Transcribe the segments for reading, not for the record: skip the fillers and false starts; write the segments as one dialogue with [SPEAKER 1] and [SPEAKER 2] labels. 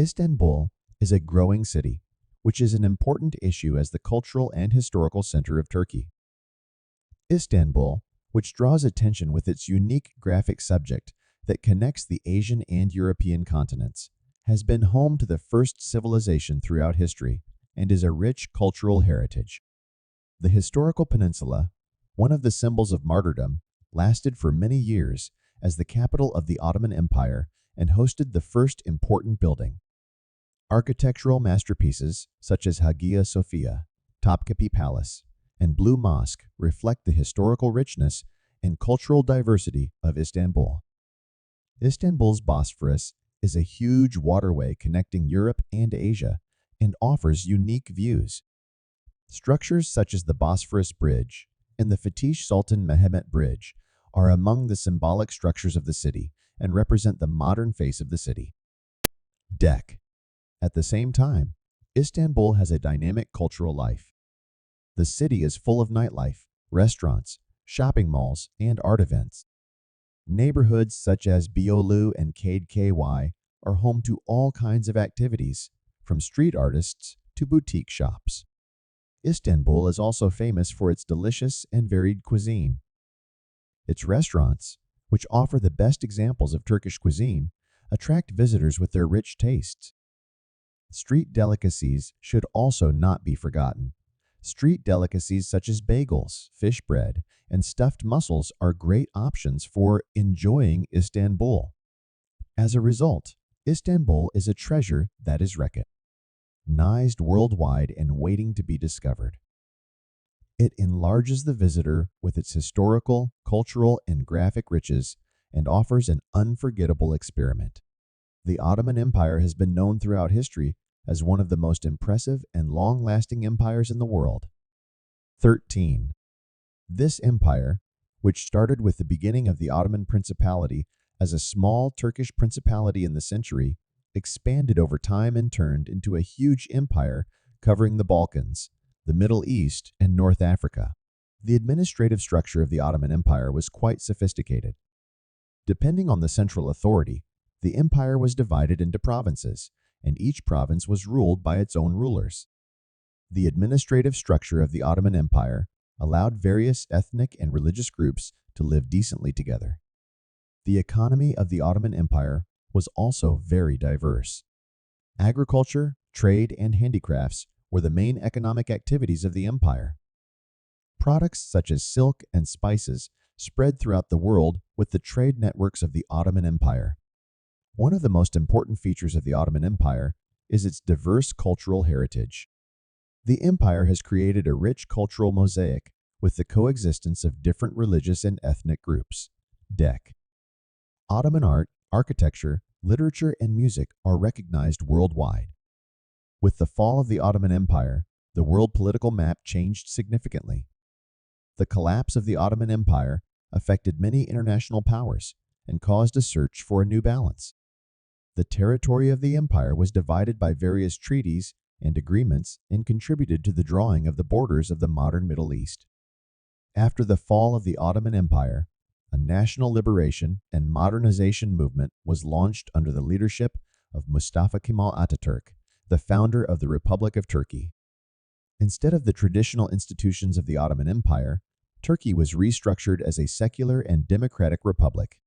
[SPEAKER 1] Istanbul is a growing city, which is an important issue as the cultural and historical center of Turkey. Istanbul, which draws attention with its unique graphic subject that connects the Asian and European continents, has been home to the first civilization throughout history and is a rich cultural heritage. The historical peninsula, one of the symbols of martyrdom, lasted for many years as the capital of the Ottoman Empire and hosted the first important building. Architectural masterpieces such as Hagia Sophia, Topkapi Palace, and Blue Mosque reflect the historical richness and cultural diversity of Istanbul. Istanbul's Bosphorus is a huge waterway connecting Europe and Asia and offers unique views. Structures such as the Bosphorus Bridge and the Fatih Sultan Mehmet Bridge are among the symbolic structures of the city and represent the modern face of the city. Deck. At the same time, Istanbul has a dynamic cultural life. The city is full of nightlife, restaurants, shopping malls, and art events. Neighborhoods such as Beyoğlu and KY are home to all kinds of activities, from street artists to boutique shops. Istanbul is also famous for its delicious and varied cuisine. Its restaurants, which offer the best examples of Turkish cuisine, attract visitors with their rich tastes. Street delicacies should also not be forgotten. Street delicacies such as bagels, fish bread, and stuffed mussels are great options for enjoying Istanbul. As a result, Istanbul is a treasure that is recognized worldwide and waiting to be discovered. It enlarges the visitor with its historical, cultural, and graphic riches and offers an unforgettable experiment. The Ottoman Empire has been known throughout history as one of the most impressive and long-lasting empires in the world. 13. This empire, which started with the beginning of the Ottoman Principality as a small Turkish principality in the century, expanded over time and turned into a huge empire covering the Balkans, the Middle East, and North Africa. The administrative structure of the Ottoman Empire was quite sophisticated. Depending on the central authority, the empire was divided into provinces, and each province was ruled by its own rulers. The administrative structure of the Ottoman Empire allowed various ethnic and religious groups to live decently together. The economy of the Ottoman Empire was also very diverse. Agriculture, trade, and handicrafts were the main economic activities of the empire. Products such as silk and spices spread throughout the world with the trade networks of the Ottoman Empire. One of the most important features of the Ottoman Empire is its diverse cultural heritage. The empire has created a rich cultural mosaic with the coexistence of different religious and ethnic groups. Deck. Ottoman art, architecture, literature, and music are recognized worldwide. With the fall of the Ottoman Empire, the world political map changed significantly. The collapse of the Ottoman Empire affected many international powers and caused a search for a new balance. The territory of the empire was divided by various treaties and agreements and contributed to the drawing of the borders of the modern Middle East. After the fall of the Ottoman Empire, a national liberation and modernization movement was launched under the leadership of Mustafa Kemal Atatürk, the founder of the Republic of Turkey. Instead of the traditional institutions of the Ottoman Empire, Turkey was restructured as a secular and democratic republic.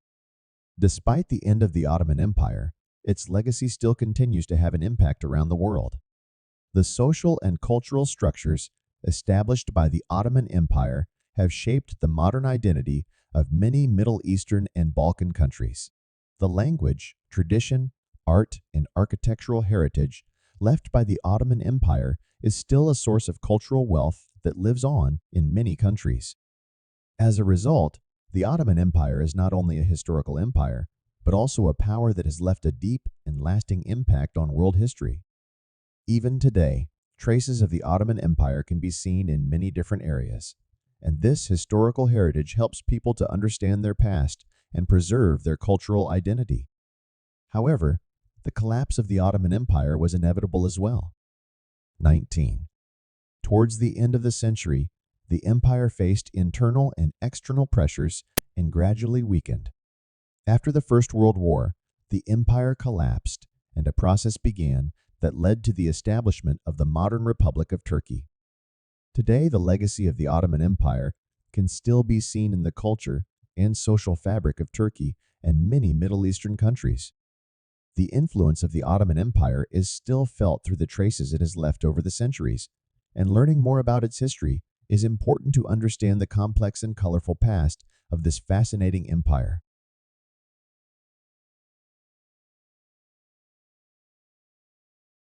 [SPEAKER 1] Despite the end of the Ottoman Empire, its legacy still continues to have an impact around the world. The social and cultural structures established by the Ottoman Empire have shaped the modern identity of many Middle Eastern and Balkan countries. The language, tradition, art, and architectural heritage left by the Ottoman Empire is still a source of cultural wealth that lives on in many countries. As a result, the Ottoman Empire is not only a historical empire, but also a power that has left a deep and lasting impact on world history. Even today, traces of the Ottoman Empire can be seen in many different areas, and this historical heritage helps people to understand their past and preserve their cultural identity. However, the collapse of the Ottoman Empire was inevitable as well. 19. Towards the end of the century, the empire faced internal and external pressures and gradually weakened. After the First World War, the empire collapsed and a process began that led to the establishment of the modern Republic of Turkey. Today, the legacy of the Ottoman Empire can still be seen in the culture and social fabric of Turkey and many Middle Eastern countries. The influence of the Ottoman Empire is still felt through the traces it has left over the centuries, and learning more about its history is important to understand the complex and colorful past of this fascinating empire.